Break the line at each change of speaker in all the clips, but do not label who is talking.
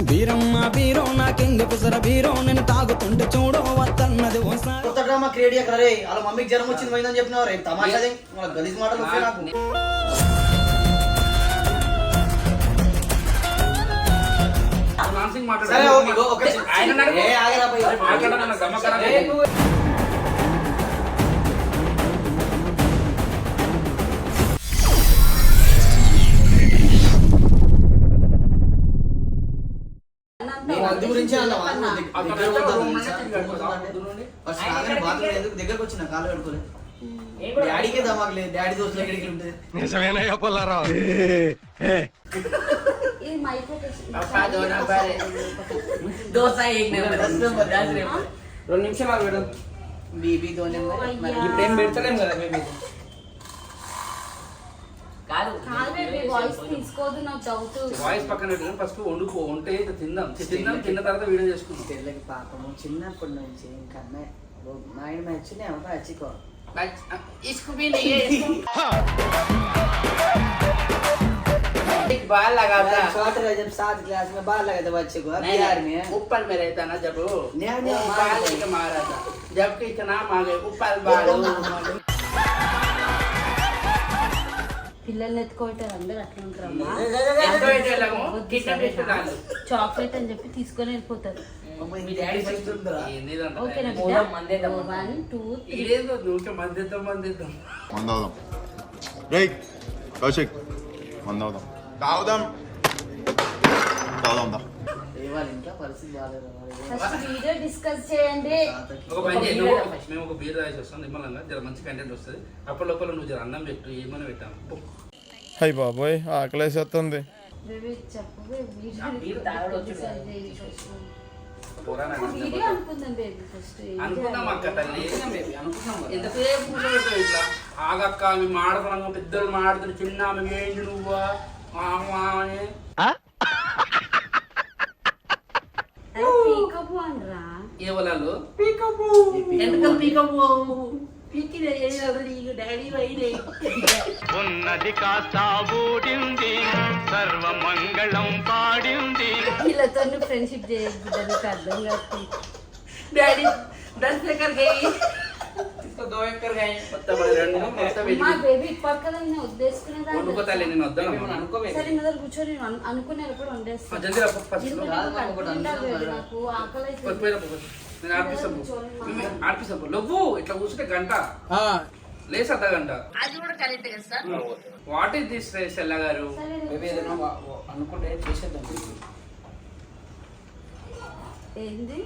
బీరమ్మ బీరో నాకెంగ పిసర బీరో నేను తాగుతుంటే చూడో వద్దన్నది
కొత్త డ్రామా క్రియేట్ చేయకరే వాళ్ళ మమ్మీకి జ్వరం వచ్చింది పోయిందని చెప్పినావు రే తమాషాదే వాళ్ళ గలీజ్ మాటలు వస్తాయి నాకు సరే ఓకే ఏ ఆగరా భయ్యా దగ్గరకు వచ్చిన కాలు కడుకోలే డాడీకే దమాకు లేదు డాడీ దోస్తులు ఎక్కడికి ఉంటుంది
రెండు నిమిషాలు మేడం
బీబీ తో
ఇప్పుడు ఏం పెడతలేం కదా బేబీ వాయిస్ పక్కన ఫస్ట్ వండుకో వంటే తిందాం తిన్న తర్వాత వీడియో చేసుకుందాం
పిల్లకి పాపము చిన్నప్పటి నుంచి ఇంకా నాయన వచ్చింది ఏమో అచ్చికో
बाल लगा था
छोटे जब 7 क्लास में बाल लगा था बच्चे को अब बिहार में
ऊपर में रहता ना जब
नहीं
बाल लेके मारा था जबकि इतना मांगे ऊपर बाल
పిల్లల్ని ఎత్తుకోవటారు అందరు అట్లా ఉంటారమ్మా చాక్లెట్ అని చెప్పి తీసుకొని వెళ్ళిపోతారు
మీ డాడీ చెప్తుంటారా
ఓకేనా 1 2
మందవుదాం రేయ్ కౌశిక్ మందవుదాం తాగుదాం దా
ఇవాళ ఇంకా పరిస్థితి బాగాలేదు
ఫస్ట్ వీడియో డిస్కస్ చేయండి
మేము ఒక బీర్ రాసి వస్తాం నిమ్మలంగా జర మంచి కంటెంట్ వస్తుంది అప్పటి లోపల నువ్వు జర అన్నం పెట్టు ఏమని పెట్టాము
అయ్య బాబోయ్ ఆకలేసేస్తుంది
బేబీ చెప్పు
వీడియో
అనుకుందాం బేబీ ఫస్ట్
అనుకుందాం అక్క తల్లి ఎంతసేపు ఇట్లా ఆగక్క మేము ఆడుతున్నాం పెద్దలు మాడుతున్న చిన్న మేము ఏంటి నువ్వు
పీకప్ అనరా
ఏ వలాలు ఎందుకు పీకప్
ఉన్నది కాస్త ఊడింది సర్వమంగళం పాడింది
వీళ్ళతో ఫ్రెండ్షిప్ చేయొద్దు నీకు అర్థం కాదు
డాడీ 10 ఎకర్ గయి तो 2 ఎకర్ గయి మొత్తం రెండు మొత్తం
మా బేబీ పక్కన నేను ఉద్దేశకునేదా
వండుకోతాలే నేను వద్దాను అనుకోవే
సరే నా దగ్గర కూర్చొని అనుకునేది కూడా వండేస్తాను
జల్దీ రా ఫస్ట్
నాకు ఆకలి అయితే
నేను ఆర్పిస్తాను లవ్వు ఇట్లా కూర్చుంటే గంట లేస్ అర్ధ గంట
అది కూడా కరెక్ట్ కదా సార్
వాట్ ఇస్ దిస్ సెల్ల గారు
అనుకుంటే చేసేద్దాం
ఏంది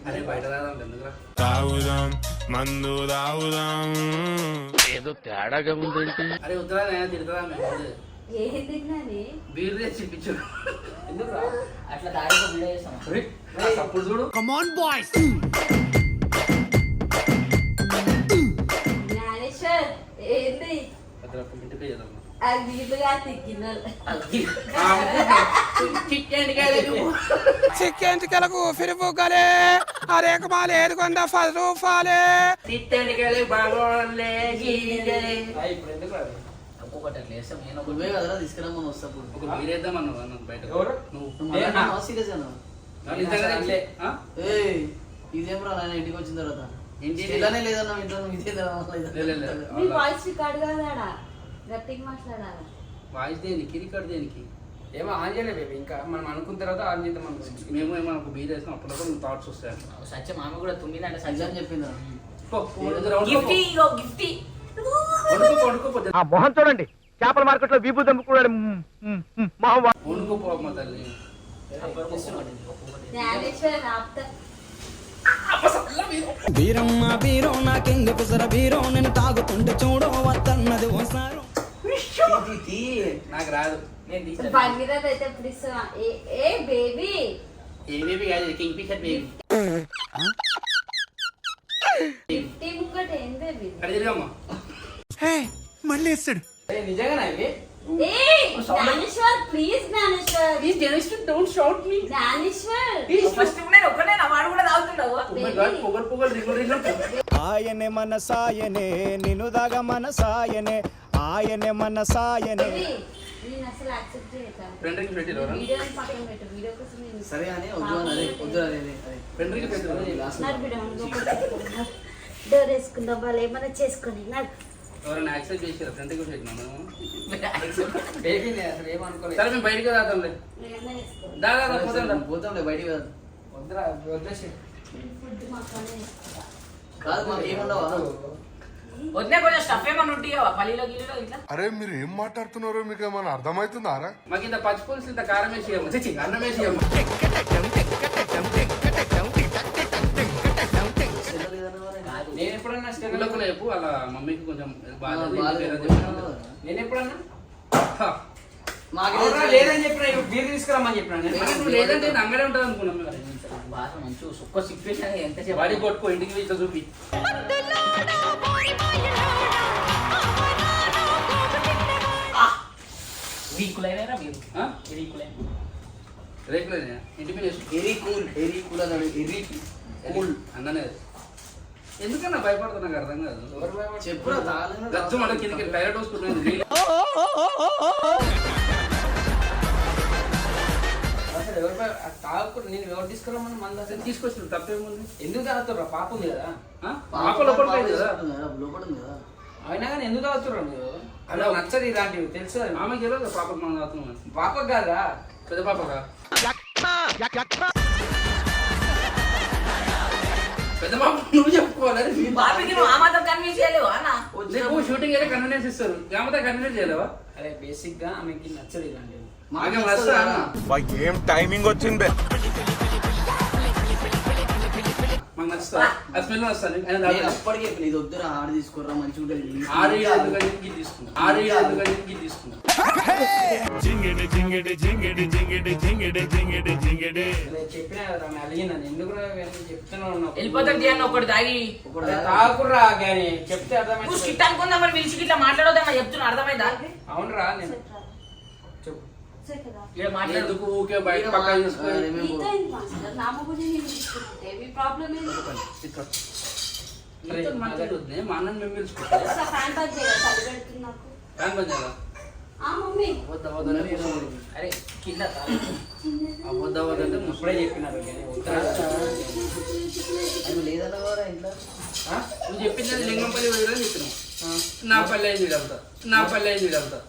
అరే బయట రాదండి ఎందుకురా
తాగుదాం మందు తాగుదాం
ఏదో తేడాగా ఉందంటే
అరే ఉత్తరా నేను తిడతా మేము
ఏం తిన్నాని
బీర్ తెచ్చి ఇప్పించాడు
ఎందుకు అట్లా దాడితో వీడియో చేసాం
అప్పుడు చూడు
కమాన్ బాయ్స్
జ్ఞానేశ్వర్ ఏంది
ఇంటికి చేద్దాం
అది వీలుగా తిగ్గినారు
చిక్కేంటికలకు ఫిరిపుగలే అరేక మాల ఏదుకొండ 10 రూపాయలే
ఇప్పుడు ఎందుకు
ఒక్కొక్కటి అట్లా వేస్తాం నేను ఒకవే కదరా తీసుకురమ్మని వస్తాప్పుడు
ఒక బీర్ వేద్దాం అన్నావు బయట
సీరియస్ ఇదేం రా నాయన ఇంటికి వచ్చిన తర్వాత ఇలానే లేదన్నా ఇంట్లో
మీ వాయిస్ రికార్డ్ కాదాడా గట్టిగా మాట్లాడాలా
వాయిస్ దేనికి రికార్డ్ దేనికి
ఏమో ఆన్ చేయలేదు బేబీ ఇంకా మనం అనుకున్న తర్వాత ఆన్ చేద్దాం అనుకుంటున్నాం
మేము ఏమైనా ఒక బీర్ వేస్తాం అప్పుడప్పుడు థాట్స్ వస్తాయి
సత్యం మామ కూడా తుమ్మిందంటే సత్యం చెప్పింది
ఆ మొహం చూడండి చేపల మార్కెట్ లో విభూ దమ్ముకున్నాడు
వండుకోపో తల్లి
జ్ఞానేశ్వర్ ఆప్త
బీరమ్మ బీరో నాకెంగ పిసర బీరో నేను తాగుతుంటే చూడో వద్దన్నది ఓసారు
నాకు రాదు
భగీరథ అయితే ఇప్పుడు ఇస్తున్నా ఏ బేబీ
ఏ బేబీ కాదు కింగ్ ఫిషర్ బేబీ
50 ముంగట ఏం బేబీ
అడిగిరమ్మా
మళ్ళీ వేస్తాడు
నిజంగానే అవి
Gnaneshwar please Gnaneshwar
Please, Janeshwar, don't shout me.
Gnaneshwar
first నేను ఒక్కనే నా వాడు కూడా తాగుతుండవు
Oh my God, పొగరు రింగులు.
ఆయనే మన సాయనే నినుదాగ మన సాయనే ఆయనే మన సాయనే
నేను అసలు యాక్సెప్ట్ చేయట్లేదు
Friend ring పెట్టిరా?
వీడియోని పక్కన పెట్టు వీడియో కోసం నేను
సరే అని వద్దు అని అదే వద్దు అదే అదే
Friend ring పెట్టిరా?
నడు బిడ్డ డోర్ వేసుకుందాం వాళ్ళు ఏమైనా చేసుకొని నడు
ఎవరైనా యాక్సెప్ట్ చేసారా? ఫ్రెండ్ ring పెట్టినాను.
బేబీ నేను అసలు ఏమనుకోలేదు.
సరే మేము బయటికి రాదాంలే.
ఏమైనా చేసుకోండి
దాదా పోతాం.
పోతాంలే బయటికి కాదు
వద్దురా వదిలేసి.
ఫుడ్ మాత్రమే
కాదు మాకు ఏముండవా
వదిలే కొంచెం స్టఫ్ ఏమన్నా ఉంటాయో పల్లీలో గిల్లీలో ఇట్లా.
అరే మీరు ఏం మాట్లాడుతున్నారో మీకు ఏమైనా అర్థమవుతుందారా?
మాకు ఇంత పచ్చి పులుసు ఇంత కారం వేసి ఇవ్వము. చిచ్చి, అన్నం వేసి ఇవ్వము.
నేను ఎప్పుడన్నా స్టెల్
పిల్లకులు చెప్పు అలా మమ్మీకి కొంచెం బాధ
నేను ఎప్పుడన్నా
మాకు
అవునా లేదని చెప్పిన బీర్ తీసుకురమ్మని చెప్పిన
నువ్వు లేదంటే నేను అంగడే ఉంటుంది అనుకున్నాం మేము.
బాగా మంచి సూపర్ సిచ్యువేషన్ ఎంత చెప్పాలి.
వాడికి కొట్టుకో ఇంటికి ఇట్లా చూపి.
వీకులైనా మీరు
ఆ?
వీకులైన
రేకులేనా ఇంటి మీద వేసుకో.
ఎరీ కూల్ అన్నాడు ఎరీ కూల్
అన్ననే అది. ఎందుకన్నా భయపడుతున్నా నాకు అర్థం కాదు.
చెప్పురా తాగలేదు
గచ్చు మన కిందకి టైలెట్ వస్తుంది.
అసలు ఎవరు తాగకుండా నేను ఎవరు తీసుకురమ్మని మంది అసలు
తీసుకొచ్చిన తప్పేముంది?
ఎందుకు తాగుతుర్రా? పాప ఉంది కదా.
పాప లోపల పోయింది కదా.
లోపల ఉంది కదా
అయినా కానీ ఎందుకు తాగుతుర్రా మీరు? అలా నచ్చదు ఇలాంటివి తెలుసు కదా.
ఆమెకి తెలియదు పాపకు మనం తాగుతున్నాం.
పాపకు కాదా?
పెద్ద పాపగా పెద్ద పాప నువ్వు చెప్పుకోవాలి.
బాబీకి నువ్వు ఆ మాత్రం కన్విన్స్ చేయలేవు అన్న.
నీకు షూటింగ్ అయితే కన్వీనియన్స్ ఇస్తారు. కాకపోతే కన్వీనియన్స్ చేయలేవా?
అరే బేసిక్ గా ఆమెకి నచ్చదు ఇలాంటివి.
మాకేం వస్తా అన్న.
ఏం టైమింగ్ వచ్చింది.
మాకు నచ్చుతా. ఆ స్మెల్ వస్తాను.
నేను అప్పటికే చెప్పిన ఇది వద్దురా ఆడ తీసుకుర్రా మంచిగా ఉంటుంది
6 ఎందుకంటే గిది తీసుకున్నా. 6 ఎందుకంటే గిది తీసుకున్నా.
జింగిడి జింగిడి జింగిడి జింగిడి జింగిడి జింగిడి జింగిడి
నేను చెప్పినా కదా ఆమె అడిగిందని ఎందుకు చెప్తున్నావు?
వెళ్ళిపోతాం తీయన్న ఒకటి తాగి.
తాగుర్రా కానీ చెప్తే
నువ్వు
అర్థమైంది.
స్కిట్ అనుకుందాం మరి పిలిచి ఇట్లా మాట్లాడొద్దామా చెప్తున్నా అర్థమైందా?
అవునరా నేను చెప్పు.
ఇక్కడ మాట్లాడు.
ఎందుకు ఊకే బయట పక్క తీసుకొని
నీతో ఏంటి మాస్టర్ నా మొగుడిని నేను తీసుకుంటే మీ ప్రాబ్లం ఏంటి
ఇక్కడ నీతో మాట్లాడొద్దు. మా అన్నని మేము పిలుచుకుంటాం.
ఒకసారి ఫ్యాన్ బంద్ చేయాలి చలి పెడుతుంది నాకు
ఫ్యాన్ బంద్ చేయాలా?
ఆ మమ్మీ
అరే కింద
అవద్దంటే
ఇప్పుడే చెప్పినారు కానీ వద్దురా.
అది లేదన్నవారా ఇంట్లో
నువ్వు చెప్పింది లింగంపల్లి వదిలేదని చెప్పినావు. నా పల్లె అయింది ఇదంతా. నా పల్లె అయింది ఇదంతా.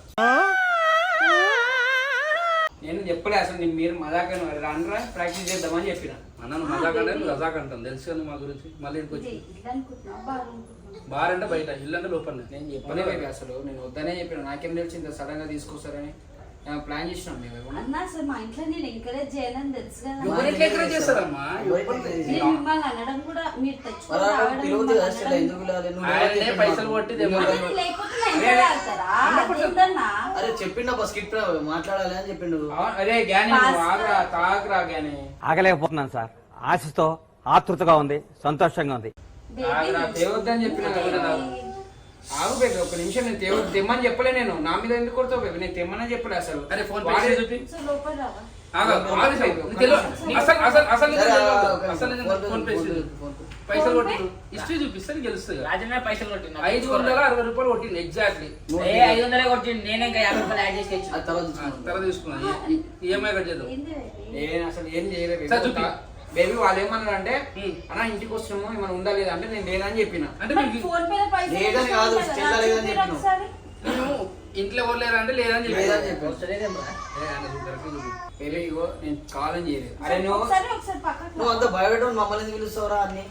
నేను చెప్పలే అసలు మీరు మజాక రానరా ప్రాక్టీస్ చేద్దామని చెప్పిన.
అన్న మజాక్ అంటే నువ్వు రజాక్ అంటాను తెలుసు కదా మా గురించి. మళ్ళీ ఇంటికి వచ్చి
ఇల్లు అనుకుంటున్నా బాగా అనుకుంటున్నా
బార్ అంటే బయట, ఇల్లు అంటే లోపల.
నేను చెప్పలే బేబీ అసలు నేను వద్దనే చెప్పిన. నాకేం తెలిసింది సడన్ గా తీసుకొస్తారని ప్లాన్ చేసినాం మేము. ఏమన్నా
అన్నా అసలు మా ఇంట్లో నేను ఎంకరేజ్ చేయనని తెలుసు కదా
ఎవరికి ఎంకరేజ్ చేస్తారమ్మా?
నేను మిమ్మల్ని అనడం కూడా మీరు తెచ్చుకొని
మరి
రావడం
పిలువదు
మిమ్మల్ని
అసలు
అనడం-
ఎందుకు పిలవాలి? నువ్వు
ఆయనే
ఎవరికి
పైసలు కొట్టి
అంటే నేను లేకపోతే నా ఇంట్లో తాగుతారా? అదేంటన్నా?
అరే చెప్పిండు స్కిట్ మాట్లాడాలి అని చెప్పిండు.
అరే గ్యాని నువ్వు ఆగరా తాగరా గ్యాని.
ఆగలేకపోతున్నాను సార్. ఆశతో ఆతృతగా ఉంది, సంతోషంగా ఉంది.
ఆగరా తేవద్దని చెప్పిన కదా. ఆగు బేబీ ఒక నిమిషం. నేను తెమ్మని చెప్పలే. నేను నా మీద ఎందుకు కొడతావు బేబీ? నేను తెమ్మని చెప్పలే అసలు.
అరే ఫోన్
వాడే
పే చూపి.
సో లోపల రావా?
పైసలు కొట్టి హిస్టరీ చూపిస్తే గెలుస్తుంది.
రాజన్న పైసలు కొట్టింది
560 రూపాయలు కొట్టింది ఎగ్జాక్ట్లీ.
500 కొట్టింది. నేనే ఇంకా 50 రూపాయలు యాడ్ చేసి తెచ్చు.
అది తర్వాత చూసుకున్నాం.
తర్వాత తీసుకున్నాను. ఈఎంఐ కట్ చేద్దాం.
ఏంది baby?
నేను అసలు ఏం చేయలేదు
సార్ చూపి.
బేబీ. వాళ్ళు ఏమన్నారు అంటే అన్న ఇంటికి వస్తున్నాము ఏమైనా ఉందా లేదా అంటే నేను లేదని చెప్పిన.
అంటే
మరి
మీకు
ఫోన్ మీద పైసలు
లేదని కాదు,
తీసుకోవాలి కదా?
స్టెల్లా లేదని
చూపిరా
చెప్పినావు.
ఒకసారి.
నేను ఇంట్లో ఎవరు లేరా అంటే లేదని
లేదని
చెప్పి
చెప్పాను.
బేబీ ఇగో నేను కాలని చేయలేదు. అరే నువ్వు
ఒకసారి పక్కకు
నువ్వు అంత భయపెట్టు మమ్మల్ని ఎందుకు పిలుస్తావురా అన్ని.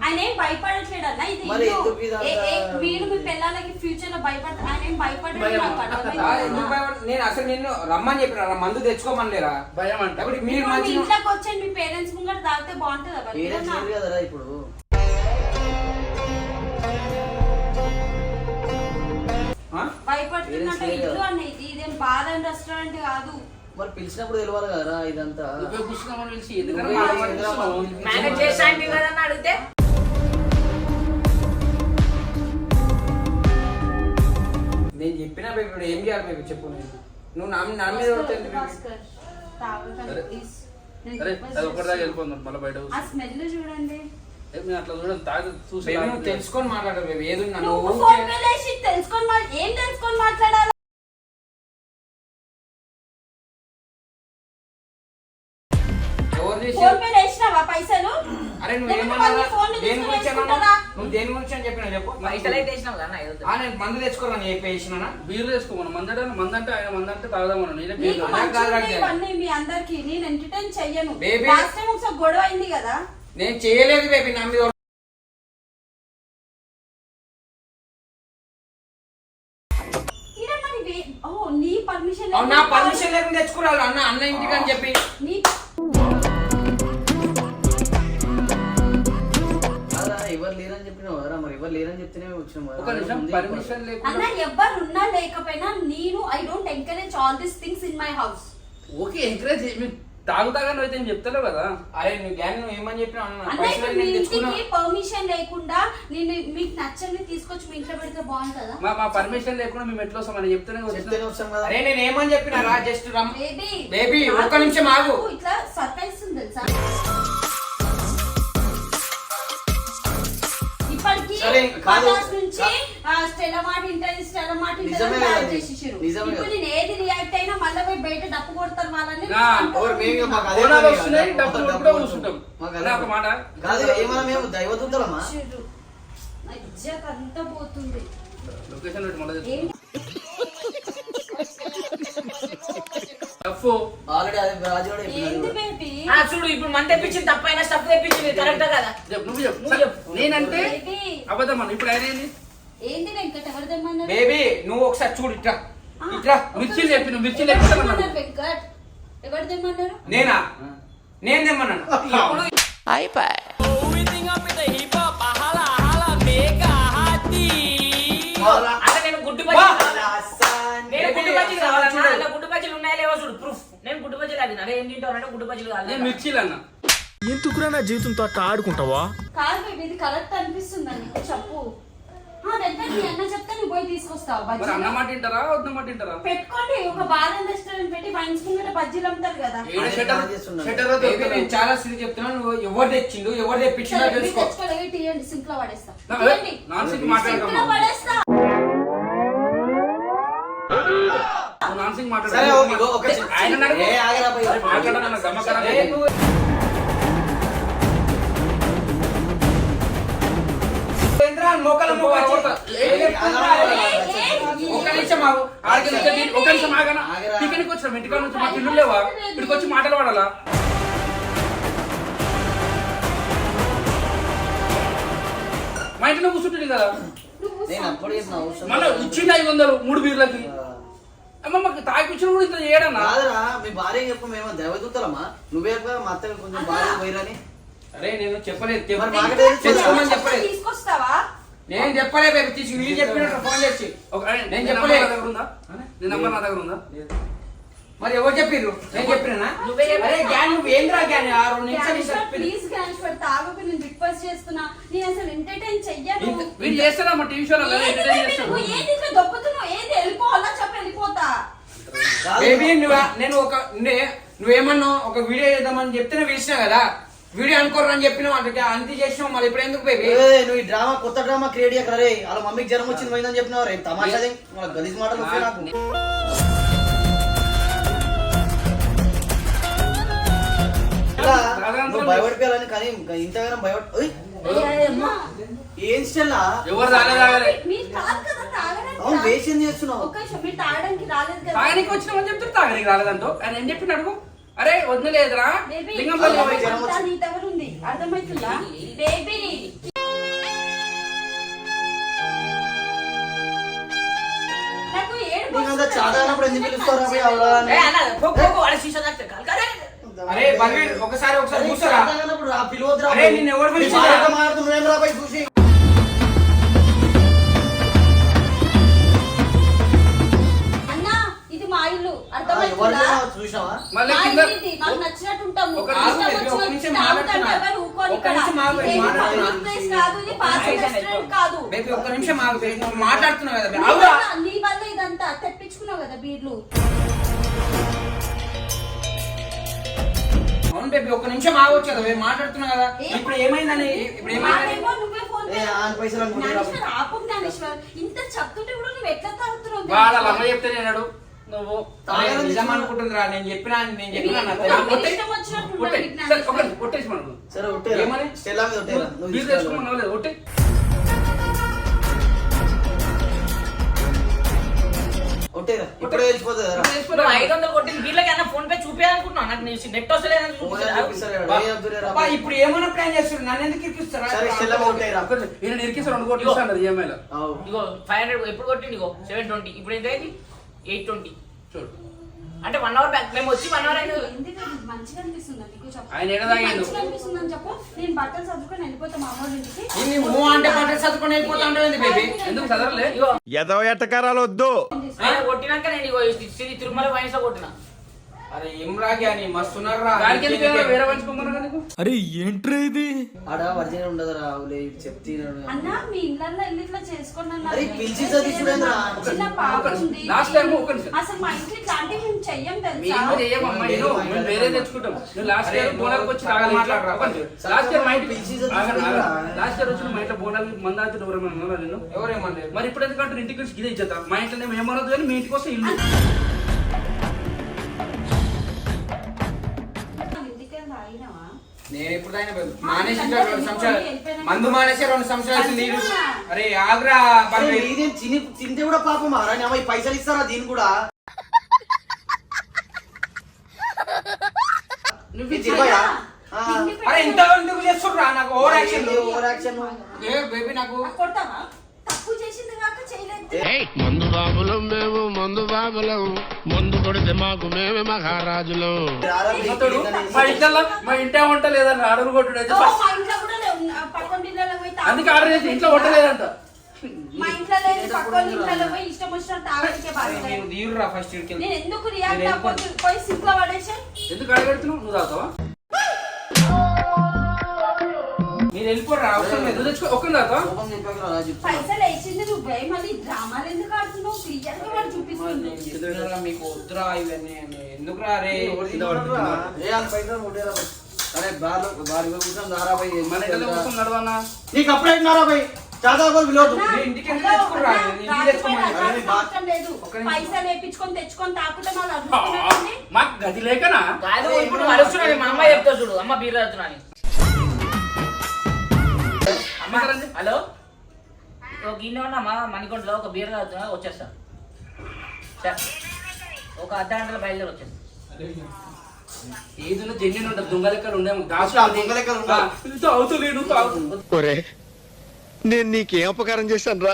ఆయన ఏం భయపడట్లేడు అన్న. ఇది
మరి
ఇల్లు.
ఎందుకు ఇదంతా?
మీరు మీ పిల్లలకి ఫ్యూచర్ లో భయపడతారు. ఆయన ఏం భయపడలేదు.
భయం.
నాకు అర్థమైంది
ఆ,
కదా.
ఎందుకు భయపడ- నేను అసలు నిన్ను రమ్మని చెప్పిన మందు తెచ్చుకోమని లేరా?
భయం అంట.
ఇప్పుడు మీరు
ఇప్పుడు మీ
మంచి
ఇంట్లోకి వచ్చి మీ పేరెంట్స్ ముంగట తాగితే బాగుంటుందా మరి?
పేరెంట్స్
ఏదన్నా?
లేరు కదరా ఇప్పుడు.
భయపడుతున్నట్టు
పేరెంట్స్
ఇల్లు అన్న ఇది. ఇదేం బాధ రెస్టారెంట్ కాదు.
మరి పిలిచినప్పుడు తెలియాలి కదరా ఇదంతా.
నువ్వే కూర్చున్నామని పిలిచి
నువ్వే
మేనేజ్ చేసా అంటే కదన్నా అడిగితే
ఇప్పుడు ఏం చేయాలి బేబీ చెప్పు నువ్వు నా మీద కొడుతుంది బేబీ.
భాస్కర్, తాగకండి, please. నేను
అరే
request
అది ఒకటి దాకా
చేస్తున్నా.
వెళ్ళిపోతుంది మళ్ళీ బయట
ఆ స్మెల్ చూడండి.
నేను అట్లా చూడండి తాగి చూసి
బేబీ నువ్వు తెలుసుకొని మాట్లాడు బేబీ ఏదున్నా
నువ్వు
నువ్వు
ఫోన్ పే లేచి తెలుసుకొని ఏం తెలుసుకొని మాట్లాడాలి?
ఎవరు చేసి
ఫోన్ పే లేచినావా పైసలు?
అరే నువ్వు
లేకపోతే
ఏమన్నా
మళ్ళీ ఫోన్లు
దేని
తీసుకొని
గురించి అన్నావు?
వేసుకుంటారా?
నువ్వు దేని గురించి అని చెప్పినా చెప్పు
పైసలు అయితే వేసినావు కదా అన్న, ఏదో.
నేను మందు తెచ్చుకోరా నీ వేసినా
బీర్లు వేసుకో మనం మందంటే ఆయన మందంటే తాగదామన్నా నేనే
నీకు
బీర్లు
మంచి-
మంచిగా
కాదు,
ఇవన్నీ మీ అందరికి నేను ఎంటర్టైన్ చెయ్యను.
Baby.
లాస్ట్ టైం ఒకసారి గొడవ అయింది కదా.
నేను చేయలేదు బేబీ నా మీద
ఈడ మరి నీ పర్మిషన్
నా పర్మిషన్ లేకుండా తెచ్చుకోరాలి అన్న ఇంటికి అని చెప్పి
నీ
అలా ఎవరు లేరని చెప్పినావు కదరా, మరి ఎవరు లేరని చెప్తేనే వచ్చినాం కదా.
ఒక నిమిషం
ముందే
పర్మిషన్ లేకుండా
అన్న ఎవ్వరు ఉన్నా లేకపోయినా నేను I don't encourage all these things in my house.
Okay encourage తాగుతాగానే అయితే నేను చెప్తలేవు కదా.
అరే నువ్వు గ్యాన్ నువ్వు ఏమని చెప్పినా
అన్న ఇప్పుడు మీ ఇంటికి పర్మిషన్ లేకుండా నేను మీకు నచ్చని తీసుకొచ్చి మీ ఇంట్లో పెడితే బాగుంటుందా?
మా పర్మిషన్ లేకుండా మేము ఎట్లా వస్తామని చెప్తేనే
చెప్తేనే వచ్చాం కదా.
అరే నేను ఏమని చెప్పినా రా జస్ట్ రమ్
బేబీ
బేబీ ఒక్క నిమిషం ఆగు
ఇట్లా సర్ప్రైజ్ ఉంది తెలుసా? ఇప్పటికి
సరే, కాదు.
పటాస్ నుంచి స్టెలా మాట ఇంటది
నిజమే
తయారు
కదా.
చేసేసారు.
నిజమే
ఇప్పుడు
కదా.
నేను ఏది రియాక్ట్ అయినా మళ్ళీ పోయి బయట డప్పు కొడతారు వాళ్ళని.
నా,
ఎవరు మేము మాకు అదే
కోణాలు
పని
వస్తున్నాయి,
కాదు.
డబ్బులు
డబ్బులు
కూడా కూర్చుంటాం.
మాకు
నా
అదే
ఒక మాట
కాదు ఏమన్నా మేము దైవదూతలమా?
చేసిర్రు. నా ఇజ్జత్ అంతా పోతుంది.
లొకేషన్ పెట్టి మళ్ళీ
ఏం
తప్పు
ఆల్రెడీ అదే రాజు కూడా చెప్పినాడు
ఏంది
కూడా.
బేబీ?
ఆ, చూడు ఇప్పుడు మన తెప్పించింది తప్పైనా స్టఫ్ తెప్పించింది కరెక్టా కదా?
చెప్పు, నువ్వు చెప్పు.
నువ్వు చెప్పు.
నేనంటే
బేబీ
అబద్ధం అన్న ఇప్పుడు ఆయన ఏంది
ఏంది వెంకట్ ఎవరు తెమ్మన్నారు?
బేబీ నువ్వు ఒకసారి చూడు ఇట్లా ఇట్లా
మిర్చిలు చెప్పి నువ్వు మిర్చిలు
ఎవరు
చెప్తాను
తెమ్మన్నారు వెంకట్? ఎవరు తెమ్మన్నారు?
నేనా నేను తెమ్మన్నాను
అంటే నేను గుడ్డు బజ్జీలు నేను గుడ్డు బజ్జీలు కావాలన్నా అలా గుడ్డు బజ్జీలు ఉన్నాయా లేవో చూడు ప్రూఫ్. నేను గుడ్డు బజ్జీలు అడిగిన అదే ఏం తింటావు అంటే గుడ్డు బజ్జీలు కావాలి.
నేను మిర్చిలు అన్న
ఎందుకురా నా జీవితంతో అట్లా ఆడుకుంటావా?
కాదు బేబీ ఇది కరెక్ట్ అనిపిస్తుందా నీకు? చెప్పు. వెంకట్ మీ అన్న చెప్తే నువ్వు పోయి తీసుకొస్తావు
మరి
బజ్జీలు.
అన్న మాట తింటారా వద్ద మాట తింటారా?
పెట్టుకోండి ఒక బాదం రెస్టారెంట్ పెట్టి వైన్స్ ముంగట బజ్జీలు అమ్ముతారు కదా.
ఏడ
చేస్తున్నాడు.
షట్టర్
బేబీ నేను చాలా సీరియస్ చెప్తున్నాను నువ్వు ఎవరు తెచ్చిండు ఎవరు తెప్పించిందో
సరే, మీరు
తెలుసుకో
తెచ్చుకోలేక తీయండి సింక్ లో పడేస్తా.
నా-
తీయండి.
నాన్ సింక్
సింక్ లో
మాట్లాడకమ్మా.
పడేస్తా.
నువ్వు నాన్ సింగ్
సరే ఓకే,
మాట్లాడు
ఒక నిమిషం.
ఆయన నాకు-
ఏ ఆగరా పోయి.
అరే మాట్లాడన్నా గమ్మకరా
ఏ నువ్వు ఏంద్రా, మోకాళ్ళ మోకాలు కొడతా. ఒక్క నిమిషం ఆగు.
ఒక నిమిషం ఆగనా టికెట్కి వచ్చినాం ఇంటికాడ నుంచి మాకు ఇల్లు లేవా ఇక్కడికి వచ్చి మాటలు పడాలా మా ఇంట్లో కూర్చుంటుంది కదా
నువ్వు
నేను అప్పుడు చెప్పిన అవసరం
మళ్ళీ ఇచ్చింది 500 3 బీర్లకి అమ్మ మాకు తాగిపించిన కూడా ఇట్లా చేయడన్నా
కాదురా, మీ భార్య చెప్పు మేము దైవదూతలమా? నువ్వే చెప్పు, మా అత్తగా కొంచెం భార్య పోయిరని.
అరే నేను చెప్పలేదు
మరి
తెప్పు-
మాకు
తెచ్చుకోమని చెప్పలేదు
తీసుకొస్తావా?
నేను చెప్పలేదు బేబీ తీసి వీళ్ళు చెప్పినట్టు ఫోన్ చేసి
నేను
నేను
చెప్పలే
చెప్పలే.
నా దగ్గర ఉందా నీ నంబర్ నా దగ్గర ఉందా
మరి ఎవరు చెప్పిర్రు నేను చెప్పినా
నువ్వే చెప్పు.
అరే గ్యాన్ నువ్వు ఏంద్రా గ్యాన్ 6 నిమిషాలు చెప్పింది
ప్లీజ్ గ్యాన్స్ఫర్ తాగకు, నేను రిక్వెస్ట్ చేస్తున్నా. నేను అసలు ఎంటర్టైన్ చెయ్యను.
వీళ్ళు చేస్తారా మా టీవీ షోలో
ఏది
ఎంటర్టైన్
baby,
చేస్తారు
నువ్వు ఏది ఇట్లా దొబ్బుతున్నావు? ఏది వెళ్ళిపోవాలా చెప్పి వెళ్ళిపోతా.
కాదు.
బేబీ నేను నువ్వేమన్నావు ఒక వీడియో చేద్దామని చెప్తేనే పిలిచినా కదా వీడియో అనుకోరు అని చెప్పినావు అంటే అంతే చేసినావు మళ్ళీ ఇప్పుడు ఎందుకు బేబీ
నువ్వు ఈ డ్రామా కొత్త డ్రామా క్రియేట్ చేయక రే. వాళ్ళ మమ్మీకి జ్వరం వచ్చింది పోయిందని చెప్పినావు రే. తమాషాది వాళ్ళ గలీజ్ మాటలు వస్తాయి నాకు. ఇలా నువ్వు భయపడిపోయాలని కానీ ఇంతగానో భయపడి ఏం స్టెల్లా
ఎవరు రాలేదాగలే
మీరు కాదు కదా తాగడానికి
అవును
రా-
వేసింది చేస్తున్నావు.
ఒక్క నిమిషం, మీరు తాగడానికి రాలేదు కదా.
తాగనికి వచ్చినామని చెప్తారు తాగనికి రాలేదంటూ ఆయన ఏం చెప్పిన అడుగు అరే వదిలేదురా
బేబీ,
లింగంపల్లి
అమ్మాయి
పోయి-
జ్వరం
అంతా నీ దగ్గర ఉంది. అర్థమవుతుందా? బేబీ నాకు ఏడుపు
నీకంతా
వస్తుంది.
చాదానప్పుడు ఎందుకు పిలుస్తారా పోయి అవలా అని?
ఏ అన్న పో పో పో, వాడి శీష తాగుతాడు కాదు.
అరే బల్వీర్ ఒకసారి చూసారా
చాదానప్పుడు రా, పిలవద్దురా
అరే,
పోయి.
నిన్ను ఎవరు
నీ
పిలిచారా?
భార్యతో మాట్లాడుతూ నువ్వేం రా పోయి చూసి.
అన్నా ఇది మా ఇల్లు.
ఎవరు
అర్థమవుతుందా?
చూసావా?
మళ్ళీ
మా
కింద
ఇల్లు ఇది. మాకు నచ్చినట్టు ఉంటాము.
ఒక
ఇష్టం
నిమిషం,
వచ్చినట్టు
ఒక నిమిషం
తాగుతాం.
మాట్లాడుతున్నా.
ఎవరు ఊరుకోరు
ఒక
ఇక్కడ.
నిమిషం ఆగు,
ఇదేమి
మాట్లాడుతున్నా.
పబ్లిక్ ప్లేస్ కాదు, ఇది ఫాస్ట్ రెస్టారెంట్ కాదు.
బేబీ ఒక్క నిమిషం ఆగు బేబీ నువ్వు మాట్లాడుతున్నావు కదా బేబీ.
నీ
అవునా
వల్ల- నీ వల్ల ఇదంతా తెప్పించుకో తెచ్చుకున్నావు కదా బీర్లు.
అవును బేబీ ఒక్క నిమిషం ఆగొచ్చు కదా బేబీ, మాట్లాడుతున్నా కదా. ఇప్పుడు ఏమైందని
నాకేమో నువ్వే ఫోన్
ఏ, ఆన్ పైసలు అనుకుంటే రా.
జ్ఞానేశ్వర్, ఆపు జ్ఞానేశ్వర్. ఇంత చెప్తుంటే కూడా నువ్వు ఎట్లా తాగుతున్నావు బేబీ?
వాళ్ళ అమ్మ చెప్తే నేనాడు నువ్వు
తాగడం
నిజం అనుకుంటుందిరా. నేను చెప్పినా
నీకు ఇష్టం వచ్చినట్టు ఉన్నావు నీకు జ్ఞానేశ్వర్.
కొట్టేసి మనకు
సరే ఒట్టేరా.
ఏమని?
స్టెల్లా మీద ఒట్టేరా. నువ్వు
బీర్
తీసుకురా.
తెచ్చుకోమన్నావు లేదు ఒట్టే
ఒట్టేరా. ఇప్పుడే తెలిసిపోతుంది కదా.
నువ్వు 500 కొట్టిన వీళ్ళకి అన్న ఫోన్ పే చూపించాలనుకుంటున్నావు. నాకు నెట్ వస్తలేదని
ఫోన్
చూపిస్తా.
చూపిస్తారా? ఏ అబ్దుల్ రా.
అబ్బా, ఇప్పుడు ఏమైనా ప్లాన్ చేస్తారు, నన్ను ఎందుకు ఇరికిస్తారా?
సరే స్టెల్లా మీద ఒట్టేరా.
ఈయన ఇరికిస్తే 2 కోట్లు ఇస్తాను ఈఎంఐలో
అవు.
ఇగో 500 ఎప్పుడు కొట్టింది? ఇగో 720. ఇప్పుడు ఎంత అయింది? 820.
చూడు
అంటే 1 అవర్ బ్యాక్. మేము వచ్చి 1 అవర్ అయింది.
ఎందుకు మంచిగా అనిపిస్తుందా నీకు? చెప్పు.
ఆయన ఏడ తాగిండు?
మంచిగా అనిపిస్తుందని చెప్పు. నేను బట్టలు చదువుకొని వెళ్ళిపోతా మా అమ్మ ఇంటికి.
నీ మూవ్ అంటే బట్టలు చదువుకొని వెళ్ళిపోతా ఉంటుంది బేబీ.
ఎందుకు చదవలే?
ఇగో
ఎదవ ఎట్టకారాలు వద్దు.
ఆయన కొట్టినాక నేను ఇగో శ్రీ తిరుమల వైన్స్ లో కొట్టిన.
అరే ఏం రాగి అని మస్తున్నారా?
దానికి ఎందుకు ఎవరో వేరే పంచుకోమన్నా నీకు?
అరే ఏంట్రా ఇది?
ఆడ వర్జిన్ ఉండదు రావులే చెప్తే
అన్న మీ ఇళ్ళల్లో వెళ్ళి ఇట్లా చేసుకోండి అన్న.
అరే పిలిచి చదివించుడేంద్రా?
చిన్న పాప ఉంది.
లాస్ట్ టైం ఒక నిమిషం.
అసలు మా ఇంట్లో ఇట్లాంటివి మేము చెయ్యం తెలుసా?
మేము చేయమమ్మా, ఇదో మేము వేరే తెచ్చుకుంటాం. నువ్వు లాస్ట్ ఇయర్ బోనాలకు వచ్చి తాగలి మాట్లాడరా? లాస్ట్ ఇయర్ మా ఇంటికి లాస్ట్ ఇయర్ వచ్చిన మా ఇంట్లో బోనాలు మందాతి ఎవరేమైనా ఉన్నారా నేను?
ఎవరేమన్నా
మరి ఇప్పుడు ఎందుకంటే ఇంటికి వచ్చి ఇదే ఇచ్చేస్తా. మా ఇంట్లో నేను ఏమనొద్దు కానీ మీ ఇంటికి వస్తే ఇల్లు
ఇంటికి వెళ్ళి తాగినావా?
నేను ఇప్పుడు దాని మానేసి 2 సంవత్సరాలు మందు మానేసి 2 సంవత్సరాలు నీరు. అరే ఆగ్రా
ఇదేం తింటే కూడా పాపం రా. నీ అమ్మాయి పైసలు ఇస్తారా దీని కూడా?
నువ్వు
ఇది ఇవ్వయా? ఆ.
తిండి
అరే
పెట్టి
ఇంత ఎందుకు చేస్తుర్రా? నాకు over action.
Over action.
Baby నాకు
కొడతావా? తప్పు చేసింది కాక చేయలేదు.
మందు బాబులం మేము, మందు బాబులం, మందు కొడితే మాకు మేమే మహారాజులం.
మా ఇంట్లో మా ఇంటే వంట లేదని ఆర్డర్ కొట్టుడు అయితే
ఓ, మా ఇంట్లో కూడా లేవు. పక్కన ఇళ్ళలో పోయి తాగు.
అందుకే ఆర్డర్ చేసి ఇంట్లో వంట లేదంట.
మా ఇంట్లో లేదు, పక్కన ఇళ్ళలో పోయి ఇష్టం వచ్చినట్టు తాగడానికే బాధ్యత.
నేను తీరురా ఫస్ట్ ఇడికి.
నేను ఎందుకు రియాక్ట్ అవ్వకూడదు? పోయి సింక్ లో పడేసి
ఎందుకు అడగడుతున్నావు? నువ్వు తాగుతావా?
మీరు వెళ్ళిపోరా, అవసరం లేదు.
నువ్వు తెచ్చుకో. ఒక్కని తాగుతావా?
కోపం చెప్పాక రా చెప్తున్నా.
పైసలు వేసింది నువ్వే, మళ్ళీ డ్రామాలు ఎందుకు ఆడుతున్నావు? క్లియర్ గా వాడు చూపిస్తుంది.
నేను చెప్తున్నానురా, మీకు వద్దురా ఇవన్నీ అని. ఎందుకురా రే?
ఏ అంత పైసలు కొట్టేరా బై. అరే బార్ కూర్చొని దారా బై.
మన ఇంట్లో కూర్చొని నడవన్నా?
నీకు అప్పుడే నారా బై. చాలా విలోదు.
అన్నా,
నేను ఇంటికి వెళ్ళి
హలో,
తెచ్చుకురా.
అన్నా,
నేను ఇంటికి
రాత్రి
తెచ్చుకోమని.
పైన అడగాల్సిన అవసరం లేదు. పైసలు వేపించుకొని తెచ్చుకొని తాకుంటే మళ్ళీ అడుగుతున్నాడండి.
మాకు గది లేకనా?
కాదు ఇప్పుడు నువ్వు అడుగుతున్నావు. మా అమ్మ చెప్తా చూడు. అమ్మ బీర్ తాగుతున్నా అని. అమ్మ హలో, ఒక గిన్నె ఉన్నామా మణికొండలో ఒక బీర్ తాగుతున్నా, వచ్చేస్తా. సరే, ఒక అర్ధ గంటల బయలుదేరి వచ్చేస్తా.
ఏదైనా జెన్యున్ ఉంటుంది. దొంగ లెక్కలు ఉండేమో దాసు
ఆ దొంగ లెక్కలు ఉండవు.
తాగుతలేను.
ఒరే నేను నీకేం అపకారం చేశాను రా?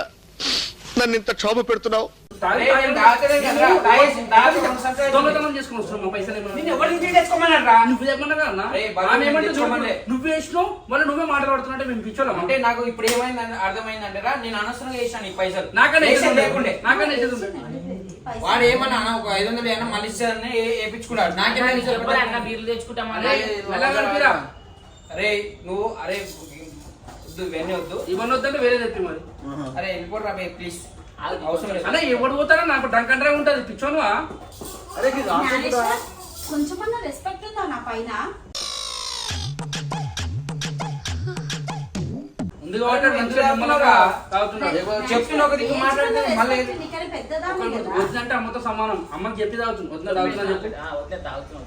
నన్ను ఇంత క్షోభ పెడుతున్నావు.
అరే, నేను తాగలేదు కదరా. తాగేసి 2 సంవత్సరాలు
దొంగతనం చేసుకుని వస్తున్నావు. మా పైసలు ఏమన్నా?
నిన్ను ఎవరి ఇంటికి తెచ్చుకోమన్నారా?
నువ్వు ఏమన్నా అన్న?
అరే, బాగా
ఆమె ఏమంటే
తెచ్చుకోమలే.
నువ్వు వేసినావు మళ్ళీ నువ్వే మాట్లాడుతున్నట్టే మేము పిచ్చోళ్ళం.
అంటే నాకు ఇప్పుడు ఏమైంది అర్థమైందంటారా? నేను అనవసరంగా వేసాను నీకు పైసలు.
నాకనే
వేసేది లేకుండే.
నాకనే ఇచ్చేది.
వాడు ఏమన్నా ఒక 500 ఏమన్నా మళ్ళీ ఇస్తారని వేయించుకున్నాడు. నాకేమైనా
చెప్పలే అన్న బీర్లు తెచ్చుకుంటామా?
అరే నువ్వు అరే వద్దు, ఇవన్నీ వద్దు.
ఇవన్నీ వద్దంటే వేరే చెప్పి మరి.
అరే వెళ్ళిపోరా ప్లీజ్, అవసరం లేదు.
అదే ఎవడు పోతారా? నాకు డ్రంక్ అండ్ డ్రైవ్ ఉంటుంది. పిచ్చోనువా?
అరే ఇది
జ్ఞానేశ్వర్, కొంచెమన్నా రెస్పెక్ట్ ఉందా నా పైన?
ఉంది కాబట్టి మంచిగా నిమ్మలంగా తాగుతున్నాడు.
చెప్తున్నా ఒక దిక్కు మాట్లాడితే మళ్ళీ
నీకని పెద్దదాన్ని కదా.
వద్దంటే అమ్మతో సమానం. అమ్మకి చెప్పి తాగుతుంది. వద్ద తాగుతున్నా చెప్పి
వద్దే తాగుతున్నావు.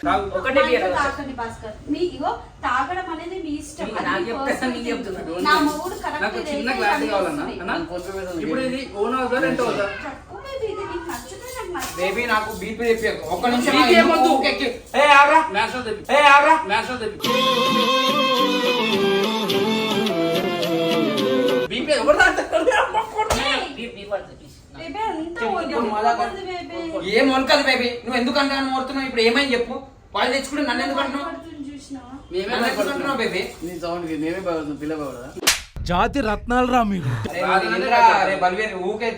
తాగు.
ఒకటే
మా
బీర్
ఇంట్లో తాగండి భాస్కర్. మీ ఇగో తాగడం అనేది మీ ఇష్టం. అది
నాకు
మీ
చెప్తే
personal
నీకు
thing.
చెప్తున్నా.
నా మొగుడు కరెక్ట్
నాకు చిన్న క్లారిటీ కావాలన్నా అన్నా? ఇప్పుడు ఇది ఓన్ అవుతా రెంట్ అవుతా?
ఇది నీకు నచ్చితే నాకు నచ్చదు.
బేబీ నాకు బీపీ తెప్పి ఒక్క నిమిషం
బీపీ ఏమొద్దు.
ఆగ్రా
మ్యాచ్ లో తెప్పి.
ఆగ్రా
మ్యాచ్ లో తెప్పి. బీపీ ఎవరు తాగుతారు?
బీర్ పడుతుంది ప్లీజ్.
బేబీ అంతా
చెప్పు,
వదిలిపోకూడదు బేబీ.
ఏం వనకదు బేబీ. నువ్వు ఎందుకు అంటాను ఓడుతున్నావు? ఇప్పుడు ఏమైంది చెప్పు. వాళ్ళు తెచ్చుకుంటే నన్ను ఎందుకు అంటున్నావు?
పడుతుంది చూసినావా?
మేమే
నన్ను ఎందుకు అంటున్నావు బేబీ?
నీ సౌండ్ కి మేమే బాగుంది పిల్ల బాగుందా?
జాతి రత్నాలు రా మీరు.
అరే ఏంద్రా, అరే బల్వేరు ఊకే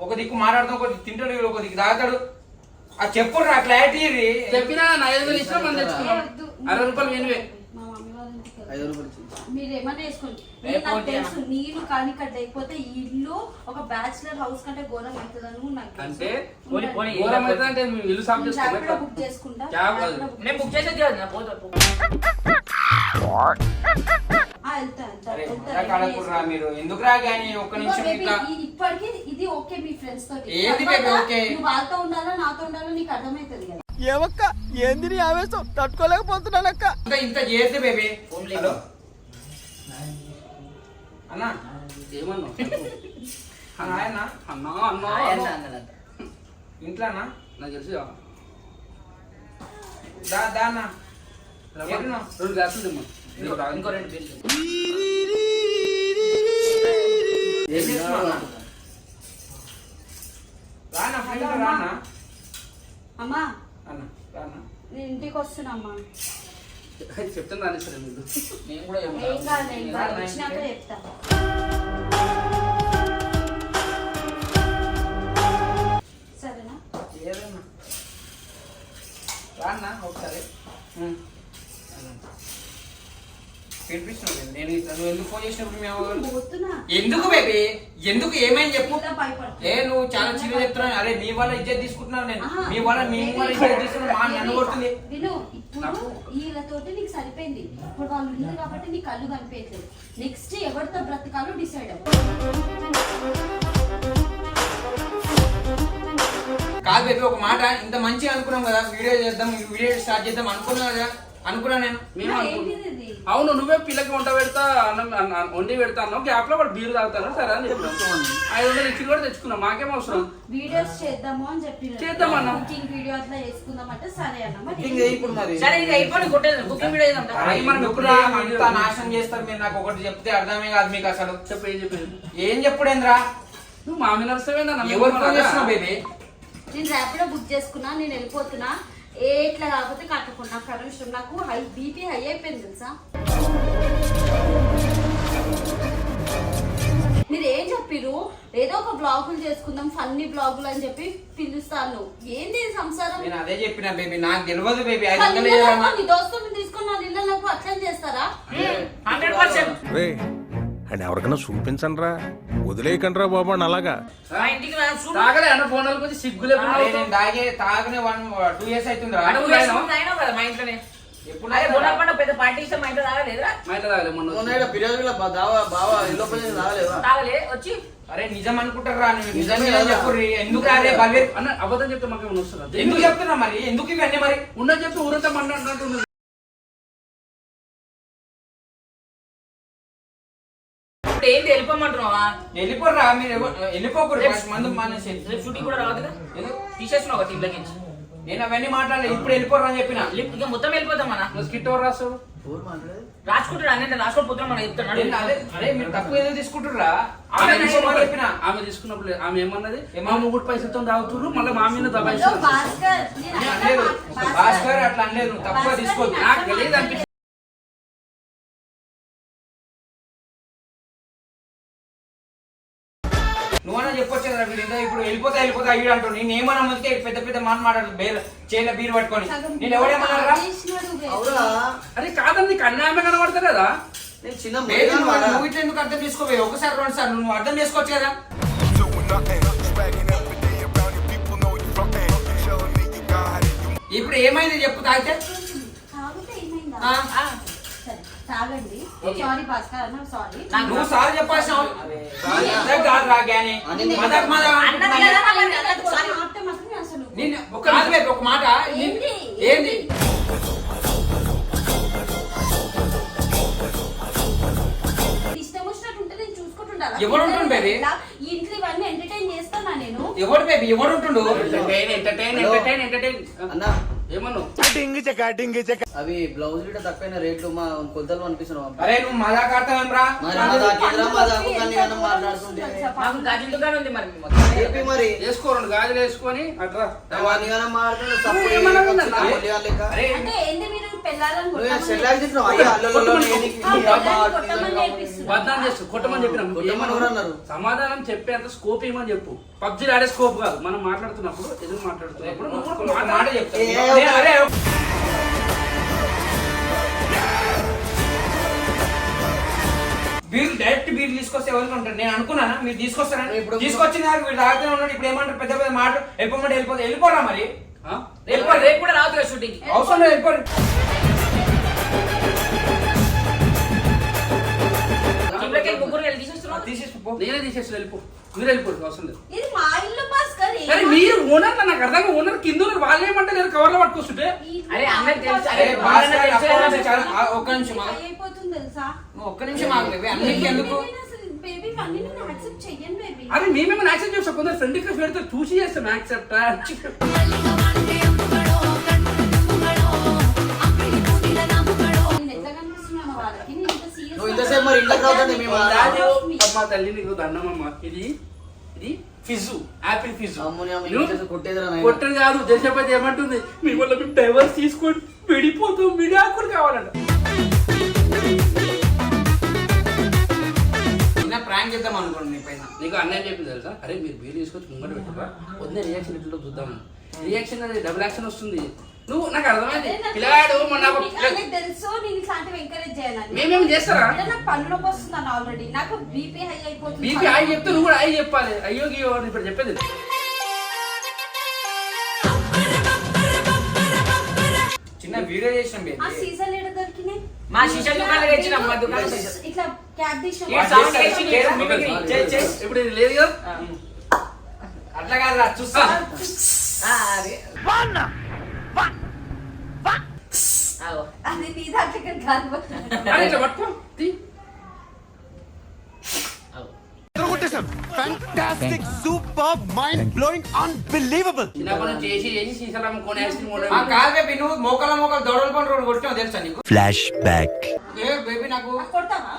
ఒక దిక్కు మాట్లాడుతాం, ఒక దిక్కు తింటాడు, ఒక దిక్కు తాగుతాడు. అది చెప్పురా క్లారిటీ.
చెప్పినా నా 5,000 ఇష్టం మనం తెచ్చుకున్నాం. 60 రూపాయలు వినివే.
మా మమ్మీ వాళ్ళ ఇంటికి
5 రూపాయలు ఇచ్చింది.
మీరు ఏమన్నా వేసుకోండి.
రేపు
నాకు
ఫోన్
తెలుసు నీళ్ళు కానీ ఇక్కడ లేకపోతే ఈ ఇల్లు ఒక బ్యాచిలర్ హౌస్ కంటే ఘోరం అవుతుందని కూడా నాకు తెలుసు.
అంటే
పోనీ, పోనీ.
ఘోరం అయితే అంటే మేము ఇల్లు సాఫ్
నేను ర్యాపిడో
చేసుకోవాలి
బుక్ చేసుకుంటా.
క్యాబ్ కాదు.
ర్యాపిడో బుక్
నేను బుక్ చేసేది కాదు నా పోతా
వెళ్తా
అరే మజాక్ ఆడకుర్రా మీరు ఎందుకురా కానీ ఒక్క నిమిషం ఇట్లా
ఇప్పటికి ఇది ఓకే మీ ఫ్రెండ్స్ తోటి.
ఏంది
తర్వాత
baby ఓకే?
నువ్వు వాళ్ళతో ఉండాలా నాతో ఉండాలో నీకు అర్థమవుతుంది కదా.
ఏమక్క ఏంది నీ ఆవేశం తట్టుకోలేకపోతున్నానక్క.
ఇంత చేస్తే బేబీ హలో అన్నా
ఏమన్నావు
ఆయన
అన్నా అన్నా
అన్నదంట.
ఇంట్లోనా
నాకు తెలిసి
దా అన్నా ఎక్కడున్నావ్?
2 గ్లాసులు తిమ్మా
ఇంకో 2 బిల్లు
ఏం చేస్తున్నావు అన్నా? రానా ఫ్రెండ్ రానా
అమ్మా
అన్న రానా
నేను ఇంటికి వస్తున్నా అమ్మా.
చెప్తాను రాని సరే మీరు
నేను కూడా
ఏం
చెప్తాను.
కాదు ఏం కాదు వచ్చినాక చెప్తా. సరేనా?
ఏదన్నా రానా ఒకసారి పిలిపిస్తున్నావు నేను ఇట్లా నువ్వు ఎందుకు ఫోన్ చేసినప్పుడు మేము
పోతున్నా.
ఎందుకు బేబీ ఎందుకు ఏమైంది చెప్పు
ఇలా భయపడుతున్నా.
ఏ నువ్వు చాలా చిన్న చెప్తున్నావు అరే మీ వాళ్ళ ఇజ్జత్ తీసుకుంటున్నాను నేను
ఆహా.
మీ వాళ్ళ ఇజ్జత్ తీసుకున్నా మా నన్ను కొడుతుంది
విను ఇప్పుడు వీళ్ళతోటి నీకు సరిపోయింది. ఇప్పుడు వాళ్ళు ఉన్నారు కాబట్టి నీ కళ్ళు కనిపించలేదు. నెక్స్ట్ ఎవరితో బ్రతకాలో డిసైడ్ అవ్వ.
కాదు బేబీ ఒక మాట ఇంత మంచిగా అనుకున్నాం కదా వీడియో స్టార్ట్ చేద్దాం అనుకున్నా కదా అనుకున్నా నేను
మేము అనుకుంటున్నాం.
ఏంటిది ఇది?
అవును నువ్వే పిల్లకి వంట పెడతా అన్నం వండి పెడతా అన్నావు గ్యాప్ లో వాడు బీరు తాగుతాను సరే అని చెప్పాను 500 ఇచ్చి కూడా తెచ్చుకున్నాం మాకేం అవసరం
వీడియోస్ చేద్దాము అని చెప్పి
చేద్దామన్నా.
కుకింగ్ వీడియో అట్లా చేసుకుందాం అంటే సరే అన్న. మరి
కుకింగ్ చేయి ఇప్పుడు మరి.
సరే ఇది అయిపోయి కొట్టేది కుకింగ్ వీడియో చేద్దాం.
అరే మనం ఎప్పుడు అంతా నాశనం చేస్తారు మీరు నాకు ఒకటి చెప్తే అర్థమే కాదు మీకు అసలు
చెప్పు ఏం చెప్పేది
ఏం చెప్పుడేంద్రా
నువ్వు మామి నడుస్తావేందన్నా
ఎవరు ఫోన్ చేస్తున్నావు బేబీ
నేను ర్యాపిడో బుక్ చేసుకున్నా, నేను వెళ్ళిపోతున్నా. ఎట్లా కాకపోతే కట్టుకున్నా. పరమేశ్వరం నాకు బీపీ హై అయిపోయింది తెలుసా. మీరు ఏం చెప్పిరు ఏదో ఒక బ్లాగులు చేసుకుందాం ఫన్నీ బ్లాగులు అని చెప్పి పిలుస్తాను. ఏంది ఈ సంసారం?
నేను అదే చెప్పిన బేబీ నాకు తెలియదు బేబీ
వాళ్ళ ఇళ్ళలో నీ దోస్తులు తీసుకొని వాళ్ళ ఇళ్ళకు అట్లా చేస్తారా?
100%.
రే అండ్ ఎవరికైనా చూపించండి రా వదిలేయకండి రా బాబు అని అలాగా
మా ఇంటికి రా చూడు.
తాగలే అన్న ఫోన్లకు వచ్చి సిగ్గు లేకుండా
నేను తాగనే 2 years అవుతుందిరా
నువ్వు వేసుకుని తాగినావు కదా మా ఇంట్లోనే.
ఎప్పుడు
అదే బోనాల పండుగ పెద్ద పార్టీ ఇస్తే మా ఇంట్లో తాగలేదురా?
మా ఇంట్లో తాగలే మొన్న
మొన్న ఈడ బిర్యానీలో బావా ఇల్లు పని రాలేవా?
తాగలే వచ్చి
అరే నిజం అనుకుంటారా నువ్వు
నిజమే
నిజమే
కదా.
చెప్పు ఎందుకు రాలే బల్వేర్
అన్న అబద్ధం చెప్తే మాకు ఏమైనా వస్తుందా
ఎందుకు చెప్తున్నా మరి ఎందుకు ఇవన్నీ మరి
ఉన్నది చెప్తే ఊరంతా మంట
ఇప్పుడు ఏంటి వెళ్ళిపోమంటున్నావా?
వెళ్ళిపోర్రా మీరు వెళ్ళిపోకూడదు మందు మానేసి
రేపు షూటింగ్ కూడా రావద్దుగా.
ఎందుకు?
తీసేస్తున్నావు కదా టీంలోకి నుంచి.
నేను అవన్నీ మాట్లాడలేదు ఇప్పుడు వెళ్ళిపోర్రా అని చెప్పిన
ఇక మొత్తం వెళ్ళిపోతాం మన
నువ్వు స్కిట్ ఎవరు రాస్తావు
ఎవరు మాట్లాడేది?
రాసుకుంటాడు అన్నీ రాసుకొని పోతున్నాం మనం చెప్తున్నాడు.
అరే మీరు తక్కువ ఏదో తీసుకుంటుర్రా
ఆమె
చెప్పిన
ఆమె తీసుకున్నప్పుడు ఆమె ఏమన్నది మా ముగ్గురు పైసలతో తాగుతున్నారు మళ్ళీ మా మీద దబాయిస్తున్నారు
భాస్కర్ నేను అట్లా
అనలేదు భాస్కర్ అట్లా అనలేదు నువ్వు తక్కువ
భాస్కర్
తీసుకోవద్దు
నేను
నాకు తెలియదు అనిపించింది
నువ్వన్నా చెప్పొచ్చు కదా వీడు ఏందో ఇప్పుడు వెళ్ళిపోతా వీడు అంటాడు నేను ఏమన్నా ముందుకే పెద్ద పెద్ద మాట మాట్లాడదు చేయలే బీరు పట్టుకొని నేను ఎవడేమన్నారా
అవురా
అరే కాదని నీకు అన్యాయమే కనబడతారు కదా
నేను చిన్న
లేదు
మేఘాలు వాడా.
నువ్వు ఇట్లా ఎందుకు అర్థం చేసుకోవే ఒకసారి 2 సార్లు నువ్వు అర్థం చేసుకోవచ్చు కదా ఇప్పుడు ఏమైంది చెప్పు తాగితే
తాగితే ఏమైందా?
ఆ?
సరే, తాగండి. సారీ భాస్కర్ అన్న సారీ.
నువ్వు సార్ చెప్పాల్సిన కాదు రా జ్ఞాని
అన్నది
మదక్ మద
అన్నది కదా మళ్ళీ అన్నది
సారీ
సారీ.
మాట్లాడితే మాత్రం నేను అసలు
నేను కాదు బేబీ ఒక మాట
ఏంది?
ఏంది
ఇష్టం వచ్చినట్టు ఉంటే నేను చూసుకుంటుండాలా?
ఎవడు ఉంటుంది baby?
ఈ ఇంట్లో ఇవన్నీ ఎంటర్టైన్ చేస్తానా నేను?
ఎవడు బేబీ ఎవడు ఉంటుండు
ఎంటర్టైన్
అన్న
ఏమన్నావు
అవి బ్లౌజ్ గిట్ట తక్కువైన రేట్లు మా కొలతలు అనిపిస్తున్నావు.
అరే నువ్వు మజాక్ ఆడతావేం రా
మరి మా దాకేంద్రా మా దాకు కానీ అన్న మాట్లాడుతుంటే
మాకు గాజుల దుకాణం ఉంది మరి మొత్తం.
చెప్పి మరి
వేసుకో 2 గాజులు వేసుకొని అట్రా
వాని కానీ మాట్లాడుతుంటే సప్పుడు
నువ్వు ఏమన్నా
చేయక
ఉందన్నా?
చిన్న కొల్లిగా లెక్క.
అరే
అంటే ఏంది మీరు పెళ్ళాలని
నువ్వు
కొట్టమని
సెటిల్ చేసినావు అయ్యా అల్లలో
కొట్టమని నేర్పిస్తున్నా.
బద్నాం చేస్తూ కొట్టమని చెప్పినాం
కొట్టమని ఎవరు అన్నారు?
సమాధానం చెప్పేంత స్కోప్ ఏమని చెప్పు పబ్జీ ఆడే స్కోప్ కాదు మనం మాట్లాడుతున్నప్పుడు ఎదురు మాట్లాడుతున్నప్పుడు నువ్వు
ఒక
కూడా
మాట చెప్తా
ఏ,
అరే బీర్ డైరెక్ట్ బీర్ తీసుకొస్తే ఎవరికి ఉంటారు? నేను అనుకున్నానా మీరు తీసుకొస్తారని?
ఇప్పుడు
తీసుకొచ్చిన దాకా వీడు తాగుతూనే ఉన్నాడు. ఇప్పుడు ఏమంటారు? పెద్ద పెద్ద మాట వెళ్ళిపోరా మరి.
రేపు కూడా రాదు షూటింగ్.
అవసరం లేదు, వెళ్ళిపోరు.
ముగ్గురు వెళ్ళి తీసేస్తున్నా.
తీసేసిపో.
నేనే తీసేసి వెళ్ళిపో. మీరు వెళ్ళిపోరు, అవసరం లేదు.
ఇది మా ఇల్లు భాస్కర్.
అరే మీరు ఓనర్, నాకు అర్థంగా ఓనర్ కింద వాళ్ళు ఏమంటే నేను కవర్లో పట్టుకొస్తుంటే.
అరే అన్నకి తెలుసు.
అరే భాస్కర్, ఒక్క నిమిషం ఆగు.
అయిపోతుంది తెలుసా?
ఒక్క నిమిషం ఆగు బేబీ. అన్నిటికీ ఎందుకు?
బేబీ అన్ని నేను యాక్సెప్ట్ చెయ్యను బేబీ.
అరే మేమేమైనా యాక్సెప్ట్ చేస్తాం, కొందరు ఫ్రెండ్ రిక్వెస్ట్ పెడితే చూసి చేస్తాం యాక్సెప్ట్.
నేను ఎట్లా కనిపిస్తున్నాను వాళ్ళకి? నేను ఇంత సీరియస్
నువ్వు ఇంతసేపు మరి ఇంట్లోకి రావద్దండి మేము
అమ్మా తల్లి నీకు దండమమ్మా. ఇది ఫిజు, యాపిల్ ఫిజు.
కొట్టేదిరా
కొట్టడు కాదు, దేశపతి ఏమంటుంది, మీ వల్ల మేము డైవర్స్ తీసుకొని విడిపోతాం, విడాకులు కావాలంట.
ప్రాంక్ చేద్దాం అనుకోండి నీ పైన.
నీకు అన్నయ్య చెప్పింది తెలుసా? అరే మీరు బీర్ తీసుకొచ్చి ముంగట పెట్టరా, వద్దే రియాక్షన్ ఎట్లా చూద్దామని. రియాక్షన్ అది డబుల్ యాక్షన్ వస్తుంది. నువ్వు నాకు అర్థమైంది. పిల్లగాడు మొన్న
తెలుసు నేను ఇట్లాంటివి ఎంకరేజ్ చేయాలని.
మేమేం చేస్తారా?
నాకు పనులకు వస్తున్నాను ఆల్రెడీ. నాకు బీపీ హై అయిపోతుంది.
బీపీ హై చెప్తే నువ్వు కూడా హై చెప్పాలి. అయ్యో గియో ఇప్పుడు చెప్పేది.
చిన్న వీడియో చేసిన
ఆ సీజన్ ఏడ దొరికినాయి?
మా శిష్యుల దుకాణాలకు తెచ్చినాం. మా దుకాణం
ఇట్లా క్యాప్ తీసిన
ఇప్పుడు ఇది లేదు కదా.
అట్లా కాదురా, చూస్తా.
అది నీ దాంట్లో కాదు.
అరే ఇట్లా పట్టుకో తీ. చిన్నప్పటి నుంచి చేసి చేసి సీసాలు అమ్ముకొని ఐస్ క్రీమ్
ఆ కాదు బేబీ, నువ్వు మోకాల దొడలు పండు రోడ్డు కొట్టావు తెలుసా నీకు?
Flash back.
ఏ బేబీ నాకు
కొడతావా?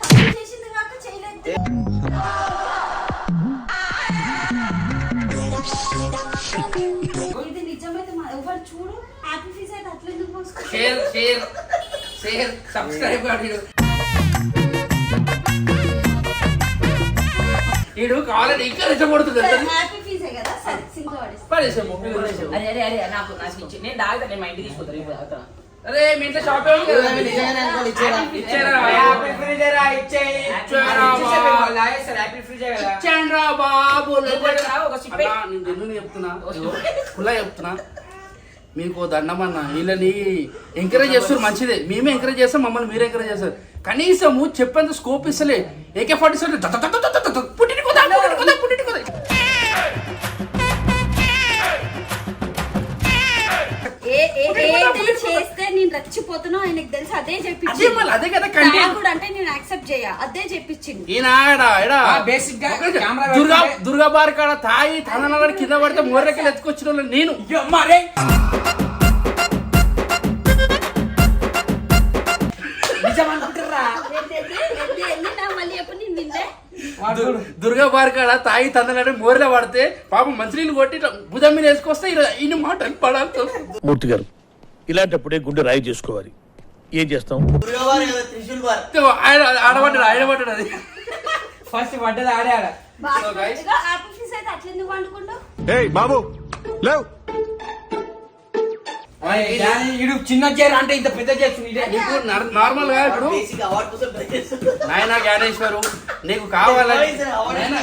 తప్పు చేసింది కాక చేయలేదు. ఇది నిజమైతే ఎవరు చూడు హ్యాపీ ఫీజ్ అయితే అట్లా ఎందుకు మోసుకుంటారు?
షేర్ షేర్ షేర్ సబ్స్క్రైబ్ కాదు. వీడు కావాలని ఇంకా రెచ్చగొడుతుంది.
హ్యాపీ ఫీజే కదా, సరే సింక్ పడేసి
పడేసాము.
అరే అరే అరే నాకు నాకు ఇచ్చి నేను దాగుతా. నేను మా ఇంటికి తీసుకుంటాను ఇప్పుడు తాగుతాను.
అరే మీ ఇంట్లో షాప్ ఏమి ఇచ్చారా?
హ్యాపీ ఫ్రిడ్జ్ రా, ఇచ్చేయి. హ్యాపీ ఫ్రిడ్జ్ కదా.
ఇచ్చాను రా బాబు.
ఒక సిప్పే.
అన్నా, నేను జన్యుని చెప్తున్నా, కులా చెప్తున్నా. మీకు దండమన్నా, వీళ్ళని ఎంకరేజ్ చేస్తారు మంచిదే. మేమే ఎంకరేజ్ చేస్తాం, మమ్మల్ని మీరు ఎంకరేజ్ చేస్తారు. కనీసము చెప్పేంత స్కోప్ ఇస్తలే. AK-47 పుట్టిన
చేస్తే నేను రచ్చిపోతున్నా ఆయనకు తెలుసు. అదే చెప్పించి
అదే కదా కంటెంట్
అంటే నేను యాక్సెప్ట్ చేయ. అదే చెప్పించింది.
బేసిక్ గా
దుర్గా బార్ కాడ తాయి తన కింద పడితే మోర్రకెళ్ళి ఎత్తుకొచ్చిన వాళ్ళు నేను.
మరే నిజం అనుకుంటారా?
మళ్ళీ ఎప్పుడు నేను నిన్నే
దుర్గా బార్ కాడ తాయి తందలని మోర్లో పడితే పాపం మంచినీళ్ళు కొట్టి భుజం మీద వేసుకొస్తే ఈయన మాటలు పడాలి.
మూర్తి గారు, ఇలాంటప్పుడే గుండె రాయి చేసుకోవాలి. ఏం చేస్తాం?
ఆడబడ్డాడు అది
ఫస్ట్ పడ్డది ఆడే ఆడ.
హ్యాపీ ఫీజ్ అయితే అట్లా ఎందుకు వండుకుంటావు?
బాబు లేవు.
ఇడు చిన్న చీర అంటే ఇంత పెద్ద చేస్తుంది.
నీకు నార్మల్ గా ఇప్పుడు నాయనా జ్ఞానేశ్వరు నీకు కావాలంటే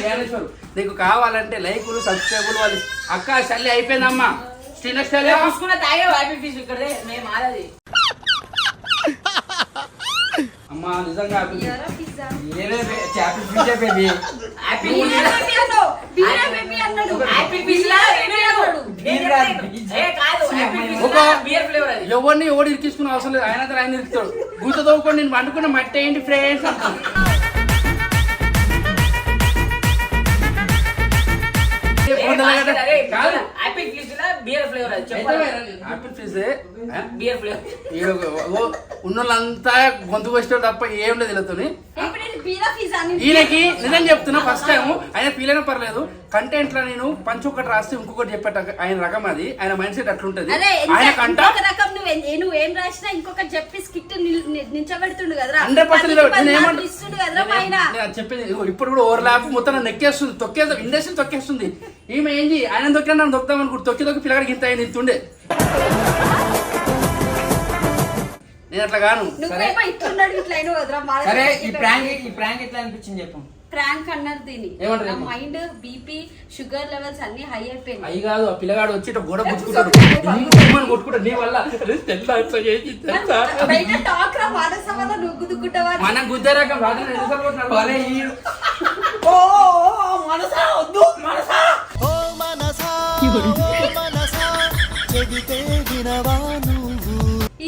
జ్ఞానేశ్వరు నీకు కావాలంటే లైకులు సబ్స్క్రైబులు వాళ్ళు అక్క చల్లి అయిపోయిందమ్మా. నెక్స్ట్
చూసుకున్న తాగే హ్యాపీ ఫీజ్ ఇక్కడ మేము ఆడది.
అమ్మా నిజంగా
హ్యాపీ ఫ్రిడ్జ్ బేబీ.
ఎవరిని ఎవడు ఇరికించుకునే అవసరం లేదు. ఆయన ఆయన ఇరుకుతాడు. గుంత తవ్వుకొని నేను వండుకున్న మట్టి ఏంటి ఫ్రెండ్స్ అంటాను. ఉన్నోళ్ళంతా గొంతు వచ్చాడు తప్ప ఏం లేదు వీళ్ళతోని. ఈయనకి నిజం చెప్తున్నా, ఫస్ట్ టైం ఆయన ఫీల్ అయినా పర్లేదు. కంటెంట్ లో నేను పంచ్ ఒకటి రాస్తే ఇంకొకటి చెప్పేట ఆయన రకం, అది ఆయన మైండ్ సెట్ అట్లుంటది. ఆయన కంట
నువ్వేం రాసినా ఇంకొకటి చెప్పి స్కిట్ నించబెడుతుండు కదా.
100% చెప్పేది ఇప్పుడు కూడా ఓవర్లాప్ మొత్తం నెక్కేస్తుంది, తొక్కేది ఇండస్ట్రీ తొక్కేస్తుంది. ఈమె ఏంటి ఆయన తొక్కినా నన్ను తొక్కుతాం అనుకుంటు తొక్కి పిల్లగాడికి ఇంత ఆయన ఇంతుండే. నేను అట్లా గాను.
నువ్వేమో ఇట్లున్నాడు ఇట్లా అయినా వదరా
సరే ఈ ప్రాంక్ ఎట్లా అనిపించింది చెప్పు.
ప్రాంక్ అన్నారు దీని
ఏమంటారు?
మైండ్ బీపీ షుగర్ లెవెల్స్ అన్ని హై అయిపోయింది.
అయ్యి కాదు ఆ పిల్లగాడు వచ్చి ఇట్లా గోడ గుచ్చుకుంటాడు కొట్టుకుంటాడు నీ వల్ల తెల్లా ఇట్లా చేసి తెలుసా?
బయట టాక్ రా మానస వల్ల నువ్వు గుద్దుకుంటావా
మనం గుద్దే రకం రాదు నేను ఎన్నిసార్లు కొట్టినాడు?
భలే ఈడు.
మనసా వద్దు మనసా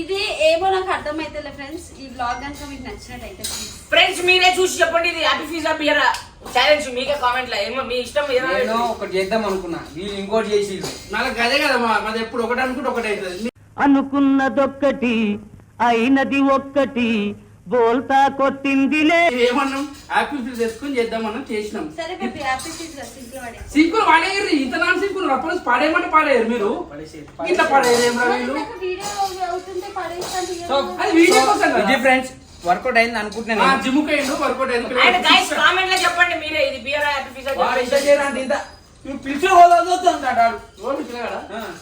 ఇది ఏమో నాకు అర్థమైతే ఫ్రెండ్స్. ఈ బ్లాగ్ కనుక మీకు నచ్చినట్టయితే
ఫ్రెండ్స్ మీరే చూసి చెప్పండి ఇది హ్యాపీ ఫీజా బియరా ఛాలెంజ్ మీకే కామెంట్ లో ఏమో మీ ఇష్టం
నేను ఒకటి చేద్దాం అనుకున్నా, వీళ్ళు ఇంకోటి చేసి
నాకు అదే కదా మాది ఎప్పుడు ఒకటి అనుకుంటే ఒకటి అవుతుంది.
అనుకున్నదొక్కటి అయినది ఒక్కటి బోల్తా కొట్టిందిలే.
ఏమన్నాం హ్యాపీ ఫీల్ తెచ్చుకొని చేద్దామన్నాం చేసినాం.
సరే బేబీ హ్యాపీ ఫీజా సింపుల్ వాడే
సింపుల్ పాడేయరు ఇంత నాన్ సింపుల్ అప్పుడు పాడేయమంటే పాడేయరు మీరు ఇంత పాడేయరు ఏం రా వీళ్ళు.
వీడియో అవుతుంటే పడేస్తాను.
సో
అది వీడియో కోసం కదా.
ఇది ఫ్రెండ్స్ వర్కౌట్ అయింది అనుకుంటున్నాను.
జిమ్ కైండు వర్కౌట్
అండ్
అయింది.
గైస్ కామెంట్ లో చెప్పండి మీరే ఇది బియరా హ్యాపీ ఫీజా
వాడు ఇంత చేయరా అంటే ఇంత నువ్వు పిలిచి హోదా
ఓ పిల్లగాడా?